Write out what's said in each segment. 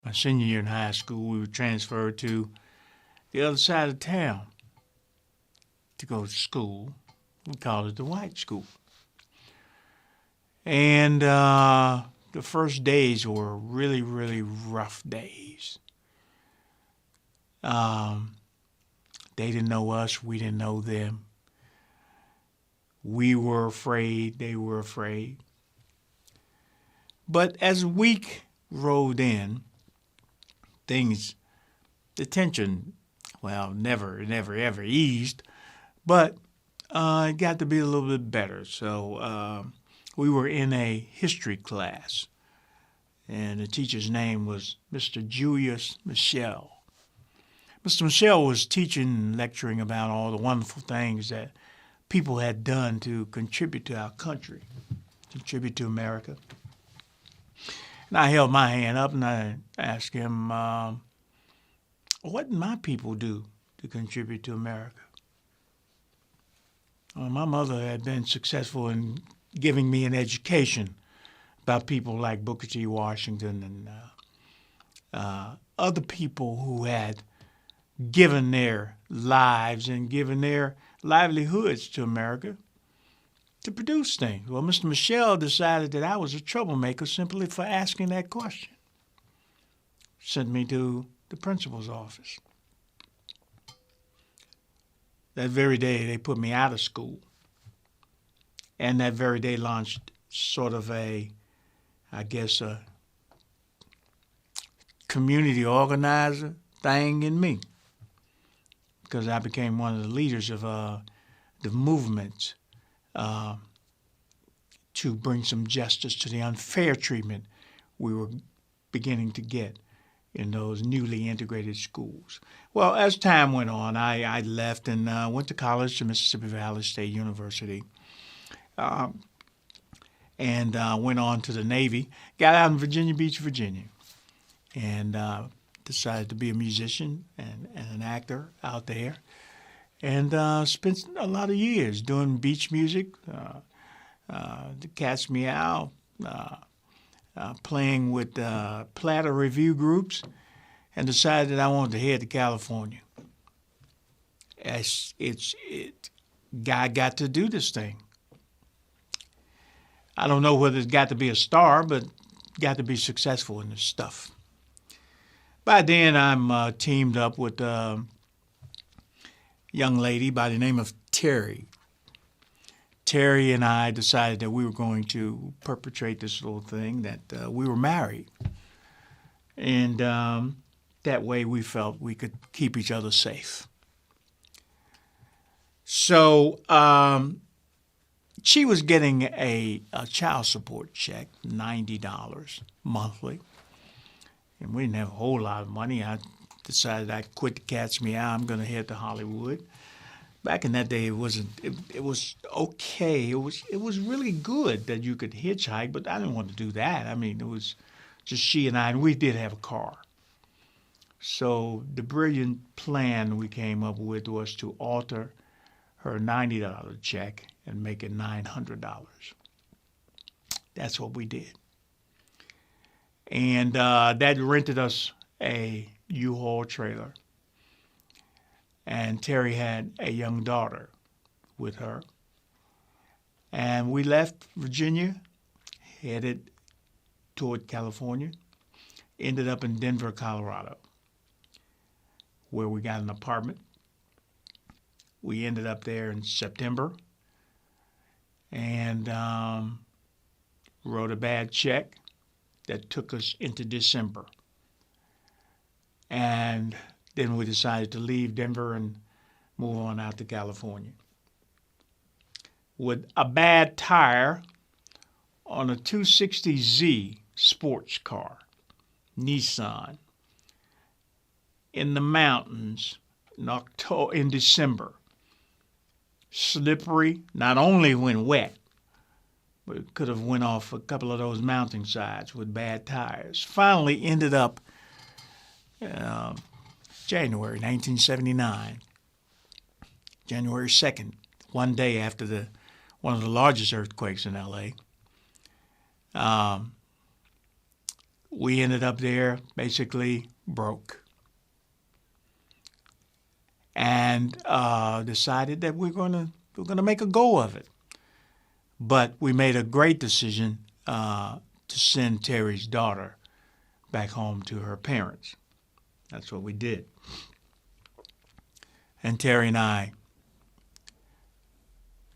My senior year in high school, we were transferred to the other side of town to go to school. We called it the white school. And the first days were really, really rough days. Um, they didn't know us, we didn't know them. We were afraid, they were afraid. But as the week rolled in, things, the tension, well, never, ever eased, but it got to be a little bit better. So we were in a history class, and the teacher's name was Mr. Julius Michel. Mr. Michel was teaching and lecturing about all the wonderful things that people had done to contribute to our country, contribute to America. And I held my hand up and I asked him, what did my people do to contribute to America? Well, my mother had been successful in giving me an education about people like Booker T. Washington and other people who had given their lives and given their livelihoods to America to produce things. Well, Mr. Michel decided that I was a troublemaker simply for asking that question. Sent me to the principal's office. That very day, they put me out of school. And that very day launched sort of a community organizer thing in me, because I became one of the leaders of the movement to bring some justice to the unfair treatment we were beginning to get in those newly integrated schools. Well, as time went on, I left and went to college to Mississippi Valley State University, and went on to the Navy. Got out in Virginia Beach, Virginia, and decided to be a musician and an actor out there, and spent a lot of years doing beach music, the Cats Meow, playing with platter review groups, and decided that I wanted to head to California. Guy got to do this thing. I don't know whether it's got to be a star, but got to be successful in this stuff. By then, I'm teamed up with a young lady by the name of Terry. Terry and I decided that we were going to perpetrate this little thing, that we were married. And that way we felt we could keep each other safe. So she was getting a child support check, $90 monthly. And we didn't have a whole lot of money. I decided I'd quit the Cats Meow. I'm going to head to Hollywood. Back in that day, it wasn't. It was okay. It was really good that you could hitchhike, but I didn't want to do that. I mean, it was just she and I, and we did have a car. So the brilliant plan we came up with was to alter her $90 check and make it $900. That's what we did. And that rented us a U-Haul trailer. And Terry had a young daughter with her. And we left Virginia, headed toward California, ended up in Denver, Colorado, where we got an apartment. We ended up there in September and wrote a bad check that took us into December. And then we decided to leave Denver and move on out to California. With a bad tire on a 260Z sports car, Nissan, in the mountains in December. Slippery, not only when wet, but it could have went off a couple of those mountainsides with bad tires. Finally ended up January 1979, January 2nd, one day after one of the largest earthquakes in L.A. we ended up there basically broke, and decided that we're gonna make a go of it. But we made a great decision to send Terry's daughter back home to her parents. That's what we did. And Terry and I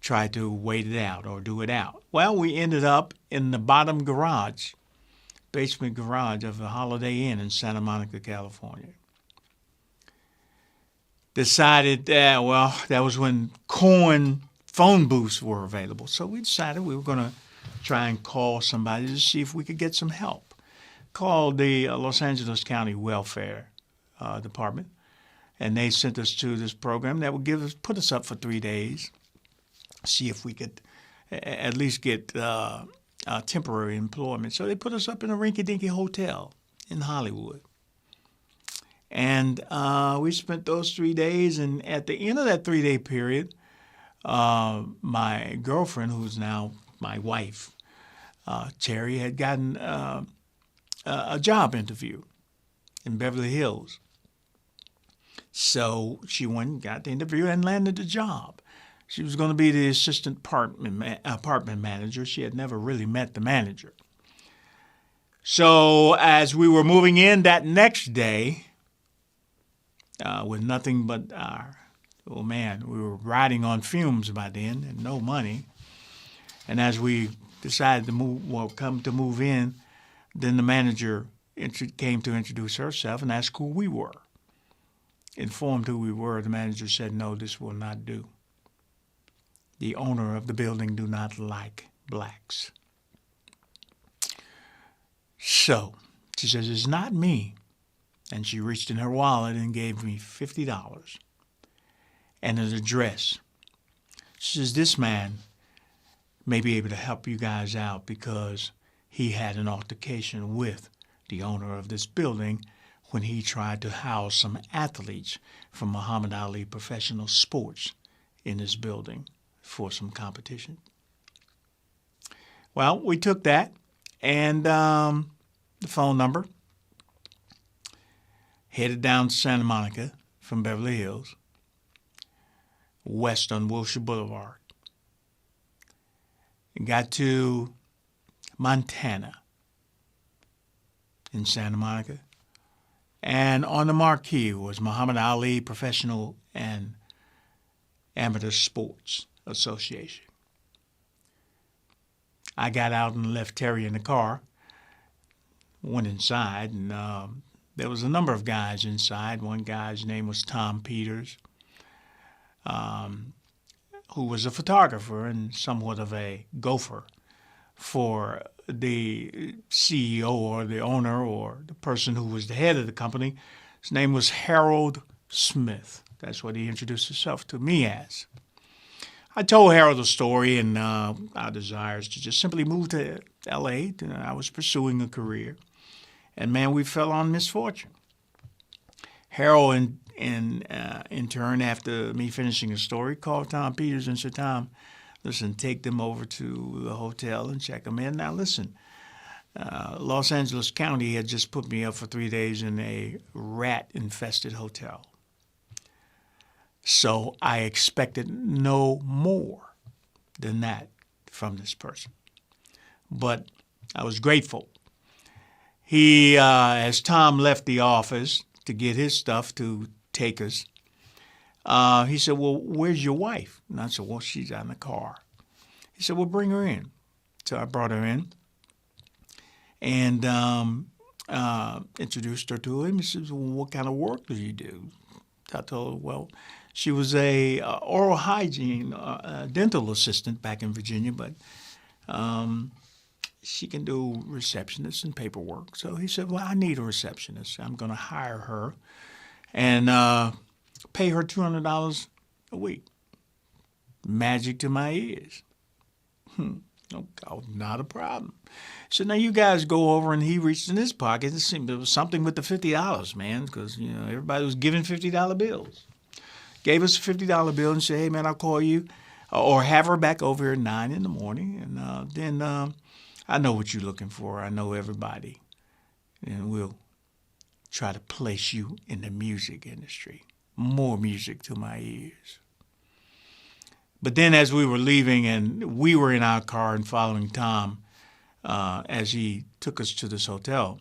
tried to wait it out or do it out. Well, we ended up in the bottom garage, basement garage of a Holiday Inn in Santa Monica, California. Decided that, well, that was when coin phone booths were available. So we decided we were going to try and call somebody to see if we could get some help. Called the Los Angeles County Welfare Department, and they sent us to this program that would put us up for 3 days, see if we could at least get temporary employment. So they put us up in a rinky-dinky hotel in Hollywood. And we spent those 3 days, and at the end of that 3-day period, my girlfriend, who's now my wife, Terry, had gotten a job interview in Beverly Hills. So she went and got the interview and landed the job. She was going to be the assistant apartment manager. She had never really met the manager. So as we were moving in that next day, with nothing but we were riding on fumes by then and no money. And as we decided to move in, then the manager came to introduce herself and ask who we were. Informed who we were, the manager said, "No, this will not do. The owner of the building do not like blacks." So she says, "It's not me." And she reached in her wallet and gave me $50 and an address. She says, "This man may be able to help you guys out because he had an altercation with the owner of this building when he tried to house some athletes from Muhammad Ali Professional Sports in this building for some competition." Well, we took that and the phone number, headed down to Santa Monica from Beverly Hills, west on Wilshire Boulevard, and got to Montana in Santa Monica. And on the marquee was Muhammad Ali Professional and Amateur Sports Association. I got out and left Terry in the car, went inside, and there was a number of guys inside. One guy's name was Tom Peters, who was a photographer and somewhat of a gopher for the CEO or the owner or the person who was the head of the company. His name was Harold Smith. That's what he introduced himself to me as. I told Harold the story and our desires to just simply move to L.A. I was pursuing a career. And, man, we fell on misfortune. Harold, in turn, after me finishing the story, called Tom Peters and said, "Tom, listen, take them over to the hotel and check them in. Now, listen, Los Angeles County had just put me up for 3 days in a rat-infested hotel. So I expected no more than that from this person. But I was grateful. He, as Tom left the office to get his stuff to take us, he said, "Well, where's your wife?" And I said, "Well, she's out in the car." He said, "Well, bring her in." So I brought her in and introduced her to him. He says, "Well, what kind of work do you do?" I told her, well, she was a oral hygiene dental assistant back in Virginia, but she can do receptionist and paperwork. So he said, "Well, I need a receptionist. I'm going to hire her and pay her $200 a week." Magic to my ears. Oh, not a problem. So now you guys go over, and he reached in his pocket. It seemed there was something with the $50, man, because everybody was giving $50 bills. Gave us a $50 bill and said, "Hey, man, I'll call you, or have her back over here at 9 in the morning, and then I know what you're looking for. I know everybody and we'll try to place you in the music industry. More music to my ears. But then as we were leaving and we were in our car and following Tom as he took us to this hotel,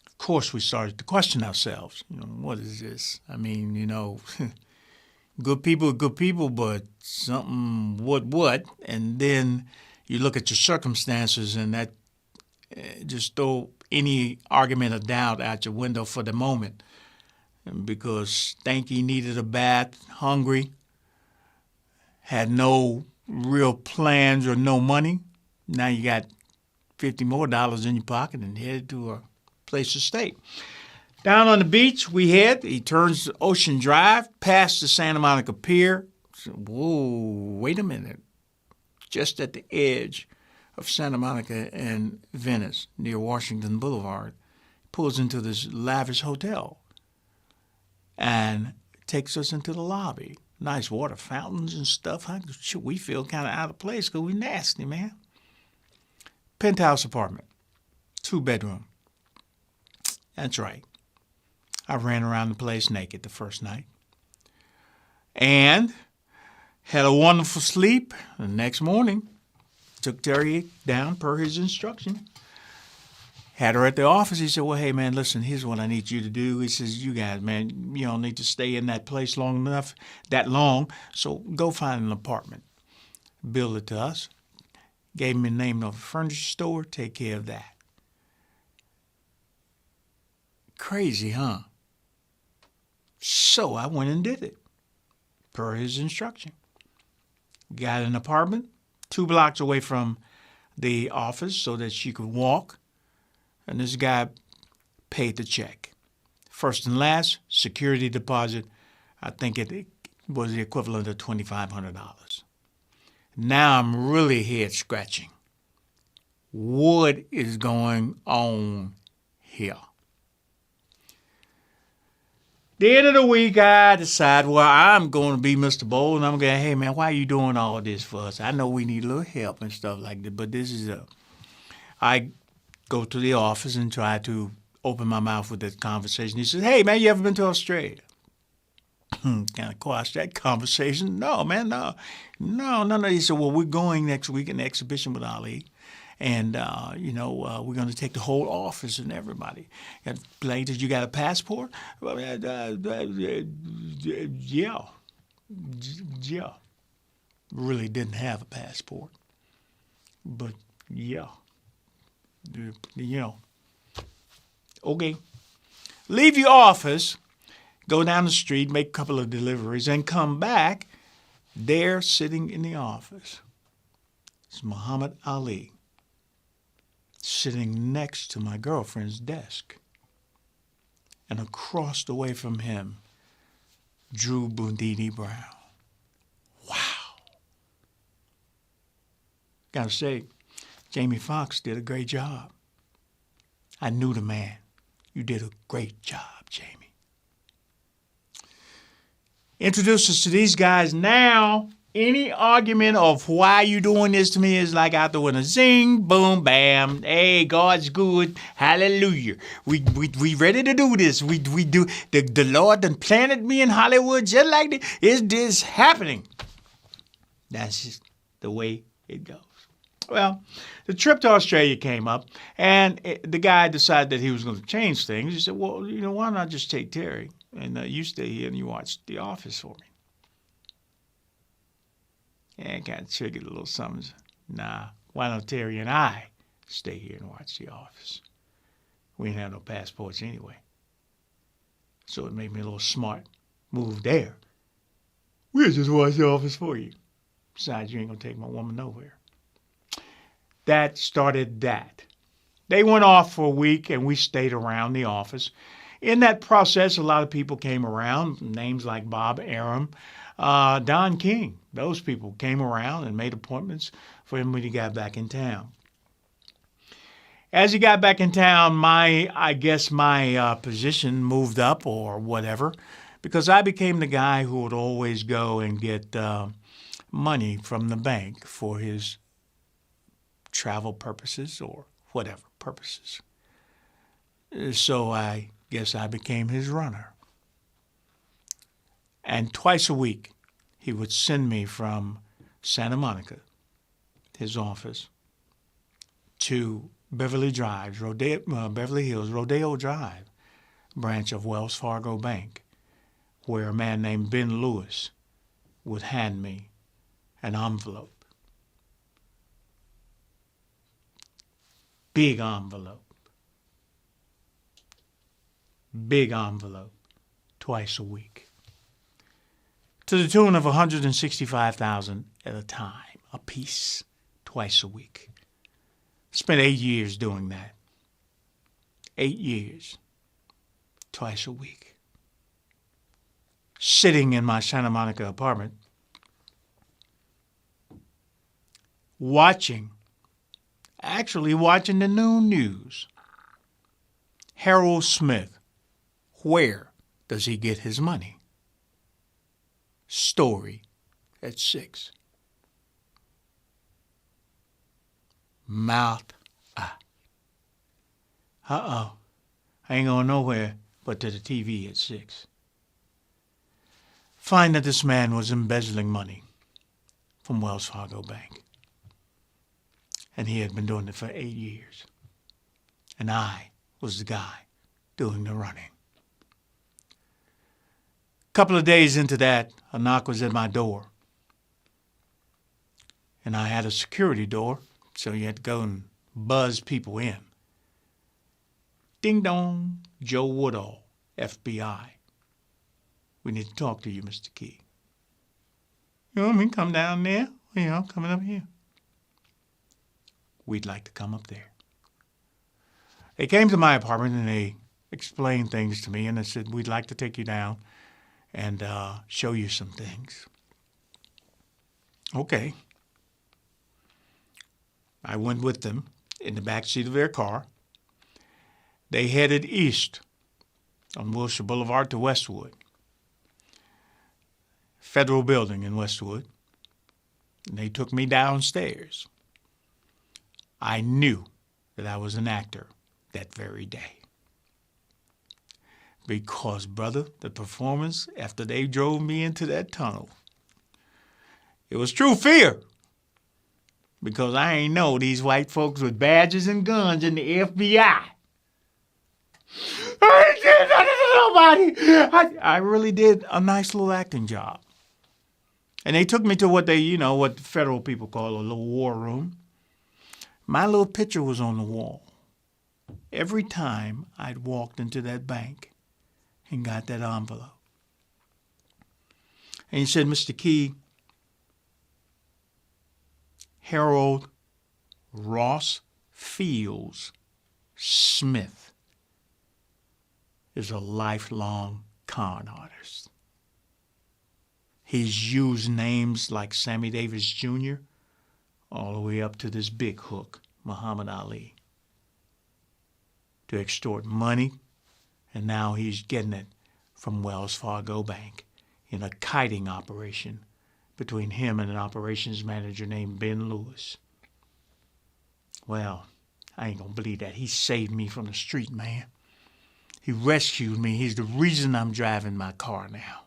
of course we started to question ourselves. What is this? I mean, good people, but something what? And then you look at your circumstances and that just throw any argument of doubt out your window for the moment. Because Stanky needed a bath, hungry, had no real plans or no money. Now you got $50 more in your pocket and headed to a place to stay. Down on the beach we head. He turns Ocean Drive past the Santa Monica Pier. So, whoa, wait a minute. Just at the edge of Santa Monica and Venice, near Washington Boulevard, pulls into this lavish hotel and takes us into the lobby. Nice water fountains and stuff. We feel kind of out of place because we nasty, man. Penthouse apartment, 2-bedroom. That's right. I ran around the place naked the first night. And had a wonderful sleep. The next morning, took Terry down per his instruction. Had her at the office. He said, well, hey, man, listen, here's what I need you to do. He says, you guys, man, you don't need to stay in that place that long, so go find an apartment. Bill it to us. Gave him the name of a furniture store. Take care of that. Crazy, huh? So I went and did it, per his instruction. Got an apartment 2 blocks away from the office so that she could walk. And this guy paid the check. First and last, security deposit, I think it was the equivalent of $2,500. Now I'm really head scratching. What is going on here? The end of the week, I decide, well, I'm going to be Mr. Bowl, and I'm going, hey, man, why are you doing all this for us? I know we need a little help and stuff like that, but this is I go to the office and try to open my mouth with this conversation. He says, hey, man, you ever been to Australia? Kind of quash that conversation. No, man, no. He said, well, we're going next week in the exhibition with Ali. And, we're going to take the whole office and everybody. And did you got a passport? Well, yeah. Really didn't have a passport. But, yeah. Okay. Leave your office, go down the street, make a couple of deliveries, and come back. There, sitting in the office, is Muhammad Ali, sitting next to my girlfriend's desk. And across the way from him, Drew Bundini Brown. Wow. Gotta say, Jamie Foxx did a great job. I knew the man. You did a great job, Jamie. Introduce us to these guys now. Any argument of why you doing this to me is like out the window. Zing, boom, bam. Hey, God's good. Hallelujah. We ready to do this. We do. The Lord done planted me in Hollywood just like this. Is this happening? That's just the way it goes. Well, the trip to Australia came up, and the guy decided that he was going to change things. He said, well, why not just take Terry, and you stay here and you watch The Office for me? And kind of triggered a little something. Nah, why don't Terry and I stay here and watch The Office? We didn't have no passports anyway. So it made me a little smart move there. We'll just watch The Office for you. Besides, you ain't going to take my woman nowhere. That started that. They went off for a week, and we stayed around the office. In that process, a lot of people came around, names like Bob Arum, Don King. Those people came around and made appointments for him when he got back in town. As he got back in town, my position moved up or whatever, because I became the guy who would always go and get money from the bank for his travel purposes or whatever purposes. So I guess I became his runner. And twice a week, he would send me from Santa Monica, his office, to Beverly Hills, Rodeo Drive, branch of Wells Fargo Bank, where a man named Ben Lewis would hand me an envelope. Big envelope. Big envelope. Twice a week. To the tune of $165,000 at a time, a piece, twice a week. Spent 8 years doing that. 8 years, twice a week. Sitting in my Santa Monica apartment, actually watching the noon news. Harold Smith, where does he get his money? Story at 6. Mouth. I ain't going nowhere but to the TV at 6. Find that this man was embezzling money from Wells Fargo Bank. And he had been doing it for 8 years. And I was the guy doing the running. A couple of days into that, a knock was at my door. And I had a security door, so you had to go and buzz people in. Ding dong, Joe Woodall, FBI. We need to talk to you, Mr. Key. You want me to come down there? Coming up here. We'd like to come up there. They came to my apartment and they explained things to me and they said, we'd like to take you down and show you some things. Okay. I went with them in the back seat of their car. They headed east on Wilshire Boulevard to Westwood. Federal Building in Westwood. And they took me downstairs. I knew that I was an actor that very day. Because, brother, the performance after they drove me into that tunnel, it was true fear. Because I ain't know these white folks with badges and guns in the FBI. I ain't did nothing to nobody. I really did a nice little acting job. And they took me to what what federal people call a little war room. My little picture was on the wall. Every time I'd walked into that bank and got that envelope. And he said, Mr. Key, Harold Ross Fields Smith is a lifelong con artist. He's used names like Sammy Davis Jr. all the way up to this big hook, Muhammad Ali, to extort money, and now he's getting it from Wells Fargo Bank in a kiting operation between him and an operations manager named Ben Lewis. Well, I ain't gonna believe that. He saved me from the street, man. He rescued me. He's the reason I'm driving my car now.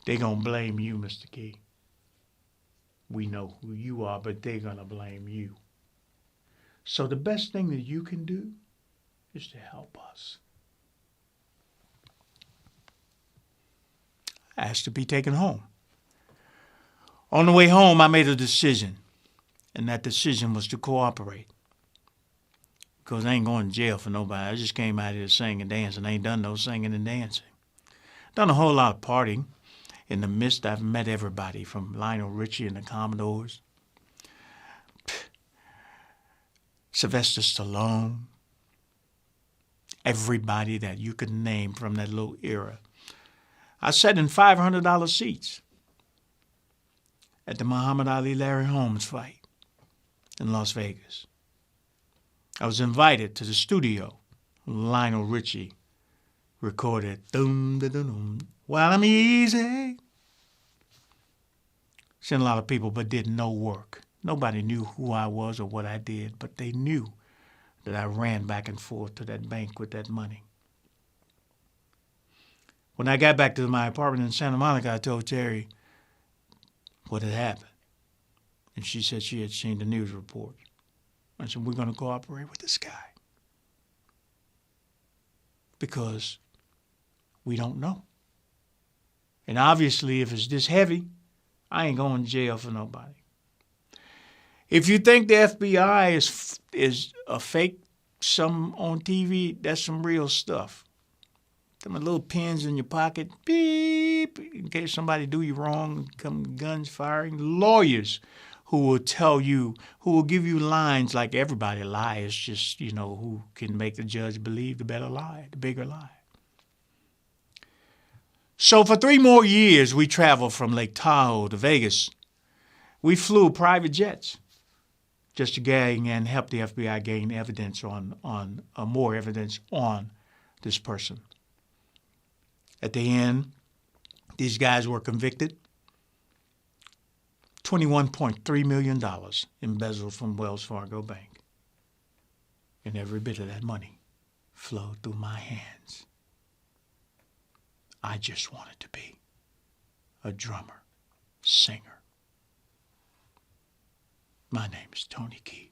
They gonna blame you, Mr. Key. We know who you are, but they're gonna blame you. So the best thing that you can do is to help us. I asked to be taken home. On the way home, I made a decision, and that decision was to cooperate. Because I ain't going to jail for nobody. I just came out here to sing and dance, and I ain't done no singing and dancing. Done a whole lot of partying. In the midst, I've met everybody from Lionel Richie and the Commodores, Sylvester Stallone, everybody that you could name from that little era. I sat in $500 seats at the Muhammad Ali-Larry Holmes fight in Las Vegas. I was invited to the studio. Lionel Richie recorded "Dum Da Dum Dum." While I'm easy. Seen a lot of people, but did no work. Nobody knew who I was or what I did, but they knew that I ran back and forth to that bank with that money. When I got back to my apartment in Santa Monica, I told Terry what had happened. And she said she had seen the news report. I said, we're going to cooperate with this guy. Because we don't know. And obviously, if it's this heavy, I ain't going to jail for nobody. If you think the FBI is a fake, some on TV, that's some real stuff. Them little pins in your pocket, beep, in case somebody do you wrong, come guns firing. Lawyers who will tell you, who will give you lines like everybody lies, just, who can make the judge believe the better lie, the bigger lie. So for 3 more years, we traveled from Lake Tahoe to Vegas. We flew private jets just to gain and help the FBI gain evidence more evidence on this person. At the end, these guys were convicted. $21.3 million embezzled from Wells Fargo Bank. And every bit of that money flowed through my hands. I just wanted to be a drummer, singer. My name is Tony Key.